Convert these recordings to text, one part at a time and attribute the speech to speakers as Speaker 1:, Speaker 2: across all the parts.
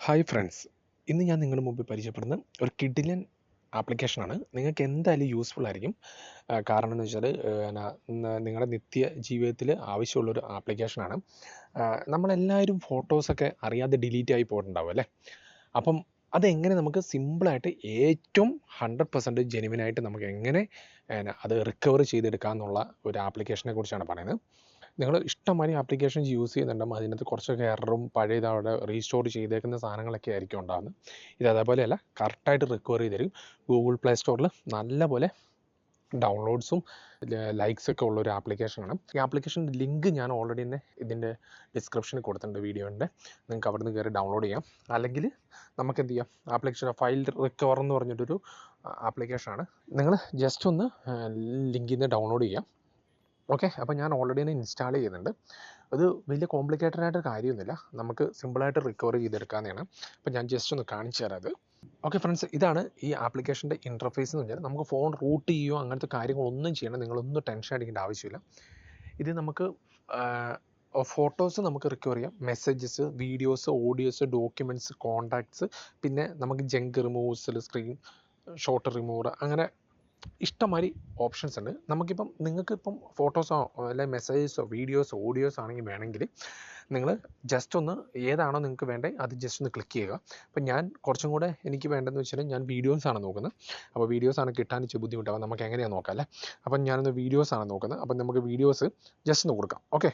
Speaker 1: Hi friends, ഇന്ന് ഞാൻ നിങ്ങളുടെ മുമ്പിൽ പരിചയപ്പെടുന്ന ഒരു കിഡിലൻ ആപ്ലിക്കേഷനാണ്. നിങ്ങൾക്ക് എന്തായാലും യൂസ്ഫുൾ ആയിരിക്കും. കാരണം എന്ന് വെച്ചാൽ നിങ്ങളുടെ നിത്യ ജീവിതത്തിൽ ആവശ്യമുള്ളൊരു ആപ്ലിക്കേഷനാണ്. നമ്മളെല്ലാവരും ഫോട്ടോസൊക്കെ അറിയാതെ ഡിലീറ്റ് ആയി പോയിട്ടുണ്ടാവും അല്ലേ? അപ്പം അതെങ്ങനെ നമുക്ക് സിമ്പിളായിട്ട് ഏറ്റവും 100% ജെനുവിനായിട്ട് നമുക്ക് എങ്ങനെ അത് റിക്കവർ ചെയ്തെടുക്കാമെന്നുള്ള ഒരു ആപ്ലിക്കേഷനെ കുറിച്ചാണ് പറയുന്നത്. നിങ്ങൾ ഇഷ്ടംമാതിരി ആപ്ലിക്കേഷൻസ് യൂസ് ചെയ്യുന്നുണ്ടാകും, അതിനകത്ത് കുറച്ചൊക്കെ എററും പഴയത് അവിടെ റീസ്റ്റോർ ചെയ്തേക്കുന്ന സാധനങ്ങളൊക്കെ ആയിരിക്കും ഉണ്ടാകുന്നത്. ഇത് അതേപോലെയല്ല, കറക്റ്റായിട്ട് റിക്കവർ ചെയ്ത് തരും. ഗൂഗിൾ പ്ലേ സ്റ്റോറിൽ നല്ലപോലെ ഡൗൺലോഡ്സും ലൈക്സൊക്കെ ഉള്ളൊരു ആപ്ലിക്കേഷനാണ്. ഈ ആപ്ലിക്കേഷൻ്റെ ലിങ്ക് ഞാൻ ഓൾറെഡി തന്നെ ഇതിൻ്റെ ഡിസ്ക്രിപ്ഷനിൽ കൊടുത്തിട്ടുണ്ട് വീഡിയോൻ്റെ. നിങ്ങൾക്ക് അവിടെ നിന്ന് കയറി ഡൗൺലോഡ് ചെയ്യാം. അല്ലെങ്കിൽ നമുക്ക് എന്ത് ചെയ്യാം, ആപ്ലിക്കേഷൻ ഫയൽ റിക്കവർ എന്ന് പറഞ്ഞിട്ടൊരു ആപ്ലിക്കേഷനാണ്. നിങ്ങൾ ജസ്റ്റ് ഒന്ന് ലിങ്കിൽ നിന്ന് ഡൗൺലോഡ് ചെയ്യാം. ഓക്കെ, അപ്പോൾ ഞാൻ ഓൾറെഡി തന്നെ ഇൻസ്റ്റാൾ ചെയ്യുന്നുണ്ട്. അത് വലിയ കോംപ്ലിക്കേറ്റഡ് ആയിട്ട് കാര്യമൊന്നുമില്ല, നമുക്ക് സിമ്പിളായിട്ട് റിക്കവർ ചെയ്തെടുക്കാവുന്നതാണ്. അപ്പോൾ ഞാൻ ജസ്റ്റ് ഒന്ന് കാണിച്ചു തരാം അത്. ഓക്കെ ഫ്രണ്ട്സ്, ഇതാണ് ഈ ആപ്ലിക്കേഷൻ്റെ ഇൻ്റർഫേസ് എന്ന് പറഞ്ഞാൽ. നമുക്ക് ഫോൺ റൂട്ട് ചെയ്യുകയോ അങ്ങനത്തെ കാര്യങ്ങളൊന്നും ചെയ്യണം, നിങ്ങളൊന്നും ടെൻഷൻ അടിക്കേണ്ട ആവശ്യമില്ല. ഇത് നമുക്ക് ഫോട്ടോസ് നമുക്ക് റിക്കവർ ചെയ്യാം, messages, videos, audios, documents, contacts, പിന്നെ നമുക്ക് ജങ്ക് റിമൂവ്സൽ, സ്ക്രീൻ ഷോട്ട് റിമൂവർ, അങ്ങനെ ഇഷ്ടംമാതിരി ഓപ്ഷൻസ് ഉണ്ട്. നമുക്കിപ്പം നിങ്ങൾക്കിപ്പം ഫോട്ടോസോ അല്ലെങ്കിൽ മെസ്സേജസോ വീഡിയോസോ ഓഡിയോസ് ആണെങ്കിൽ വേണമെങ്കിൽ നിങ്ങൾ ജസ്റ്റ് ഒന്ന് ഏതാണോ നിങ്ങൾക്ക് വേണ്ടത് അത് ജസ്റ്റ് ഒന്ന് ക്ലിക്ക് ചെയ്യുക. അപ്പം ഞാൻ കുറച്ചും കൂടെ എനിക്ക് വേണ്ടതെന്ന് വെച്ചാൽ ഞാൻ വീഡിയോസാണ് നോക്കുന്നത്. അപ്പോൾ വീഡിയോസാണ് കിട്ടാൻ ഇച്ചിരി ബുദ്ധിമുട്ടാവും, നമുക്ക് എങ്ങനെയാണ് നോക്കാം അല്ലേ? അപ്പം ഞാനൊന്ന് വീഡിയോസാണ് നോക്കുന്നത്. അപ്പം നമുക്ക് വീഡിയോസ് ജസ്റ്റ് ഒന്ന് കൊടുക്കാം. ഓക്കെ,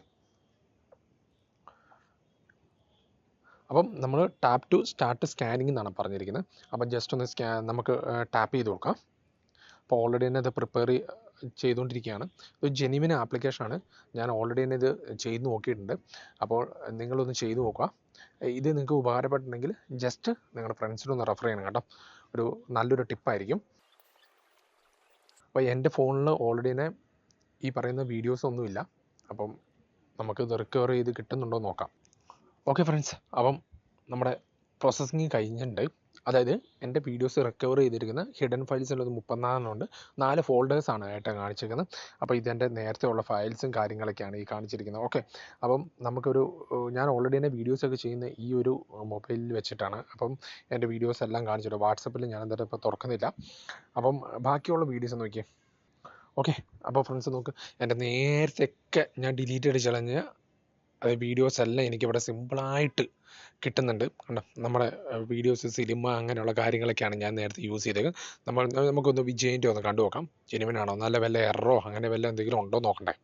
Speaker 1: അപ്പം നമ്മൾ ടാപ്പ് ടു സ്റ്റാർട്ട് സ്കാനിങ് എന്നാണ് പറഞ്ഞിരിക്കുന്നത്. അപ്പം ജസ്റ്റ് ഒന്ന് നമുക്ക് ടാപ്പ് ചെയ്ത് കൊടുക്കാം. അപ്പോൾ ഓൾറെഡി തന്നെ ഇത് പ്രിപ്പയർ ചെയ്തുകൊണ്ടിരിക്കുകയാണ്. ഒരു ജെന്യുവിൻ ആപ്ലിക്കേഷനാണ്. ഞാൻ ഓൾറെഡി തന്നെ ഇത് ചെയ്ത് നോക്കിയിട്ടുണ്ട്. അപ്പോൾ നിങ്ങളൊന്ന് ചെയ്ത് നോക്കുക. ഇത് നിങ്ങൾക്ക് ഉപകാരപ്പെട്ടിട്ടുണ്ടെങ്കിൽ ജസ്റ്റ് നിങ്ങളുടെ ഫ്രണ്ട്സിനൊന്ന് റെഫർ ചെയ്യണം കേട്ടോ. ഒരു നല്ലൊരു ടിപ്പായിരിക്കും. അപ്പോൾ എൻ്റെ ഫോണിൽ ഓൾറെഡി തന്നെ ഈ പറയുന്ന വീഡിയോസ് ഒന്നുമില്ല. അപ്പം നമുക്കിത് റിക്കവർ ചെയ്ത് കിട്ടുന്നുണ്ടോ എന്ന് നോക്കാം. ഓക്കെ ഫ്രണ്ട്സ്, അപ്പം നമ്മുടെ പ്രോസസ്സിങ് കഴിഞ്ഞിട്ടുണ്ട്. അതായത് എൻ്റെ വീഡിയോസ് റിക്കവർ ചെയ്തിരിക്കുന്ന ഹിഡൻ ഫയൽസ് ഉള്ളത് 34 ഉണ്ട്. 4 ഫോൾഡേഴ്സാണ് ആയിട്ട് കാണിച്ചിരിക്കുന്നത്. അപ്പോൾ ഇതെൻ്റെ നേരത്തെ ഉള്ള ഫയൽസും കാര്യങ്ങളൊക്കെയാണ് ഈ കാണിച്ചിരിക്കുന്നത്. ഓക്കെ, അപ്പം നമുക്കൊരു ഞാൻ ഓൾറെഡി തന്നെ വീഡിയോസൊക്കെ ചെയ്യുന്ന ഈ ഒരു മൊബൈലിൽ വെച്ചിട്ടാണ്. അപ്പം എൻ്റെ വീഡിയോസ് എല്ലാം കാണിച്ചിട്ട് വാട്സപ്പിൽ ഞാൻ എന്തായാലും ഇപ്പോൾ തുറക്കുന്നില്ല. അപ്പം ബാക്കിയുള്ള വീഡിയോസ് നോക്കിയേ. ഓക്കെ, അപ്പോൾ ഫ്രണ്ട്സ് നോക്ക്, എൻ്റെ നേരത്തെയൊക്കെ ഞാൻ ഡിലീറ്റ് അടിച്ച് കളഞ്ഞ വീഡിയോസ് എല്ലാം എനിക്കിവിടെ സിമ്പിളായിട്ട് കിട്ടുന്നുണ്ട്. കണ്ടോ, നമ്മുടെ വീഡിയോസ്, സിനിമ, അങ്ങനെയുള്ള കാര്യങ്ങളൊക്കെയാണ് ഞാൻ നേരത്തെ യൂസ് ചെയ്തത്. നമുക്കൊന്ന് വിജയിൻ്റെ ഒന്ന് കണ്ടു നോക്കാം, ജെനുവിനാണോ, നല്ല വല്ല എററോ അങ്ങനെ വല്ല എന്തെങ്കിലും ഉണ്ടോ നോക്കണ്ടേ.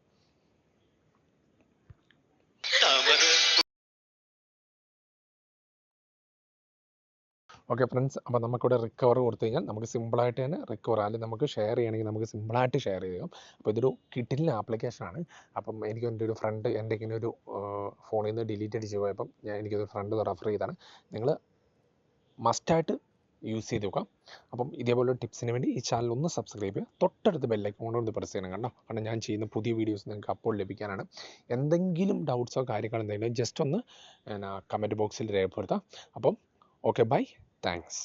Speaker 1: ഓക്കെ ഫ്രണ്ട്സ്, അപ്പോൾ നമുക്കിവിടെ റിക്കവർ കൊടുത്തു കഴിഞ്ഞാൽ നമുക്ക് സിമ്പിളായിട്ട് തന്നെ റിക്കവർ, അല്ലെങ്കിൽ നമുക്ക് ഷെയർ ചെയ്യണമെങ്കിൽ നമുക്ക് സിമ്പിളായിട്ട് ഷെയർ ചെയ്യാം. അപ്പോൾ ഇതൊരു കിഡിലൻ ആപ്ലിക്കേഷനാണ്. അപ്പം എനിക്ക് എൻ്റെ ഒരു ഫ്രണ്ട് എൻ്റെ ഇങ്ങനെ ഒരു ഫോണിൽ നിന്ന് ഡിലീറ്റ് അടിച്ച് പോയപ്പം എനിക്കൊരു ഫ്രണ്ട് റെഫർ ചെയ്താണ്. നിങ്ങൾ മസ്റ്റായിട്ട് യൂസ് ചെയ്ത് നോക്കാം. അപ്പം ഇതേപോലെ ടിപ്സിന് വേണ്ടി ഈ ചാനൽ ഒന്ന് സബ്സ്ക്രൈബ് ചെയ്യുക. തൊട്ടടുത്ത് ബെല്ലൈക്കൺ കൊണ്ട് പ്രസ് ചെയ്യണം കണ്ടോ. കാരണം ഞാൻ ചെയ്യുന്ന പുതിയ വീഡിയോസ് നിങ്ങൾക്ക് അപ്പോൾ ലഭിക്കാനാണ്. എന്തെങ്കിലും ഡൗട്ട്സോ കാര്യങ്ങളോ എന്തെങ്കിലും ജസ്റ്റ് ഒന്ന് കമൻറ്റ് ബോക്സിൽ രേഖപ്പെടുത്താം. അപ്പം ഓക്കെ, ബൈ, താങ്ക്സ്.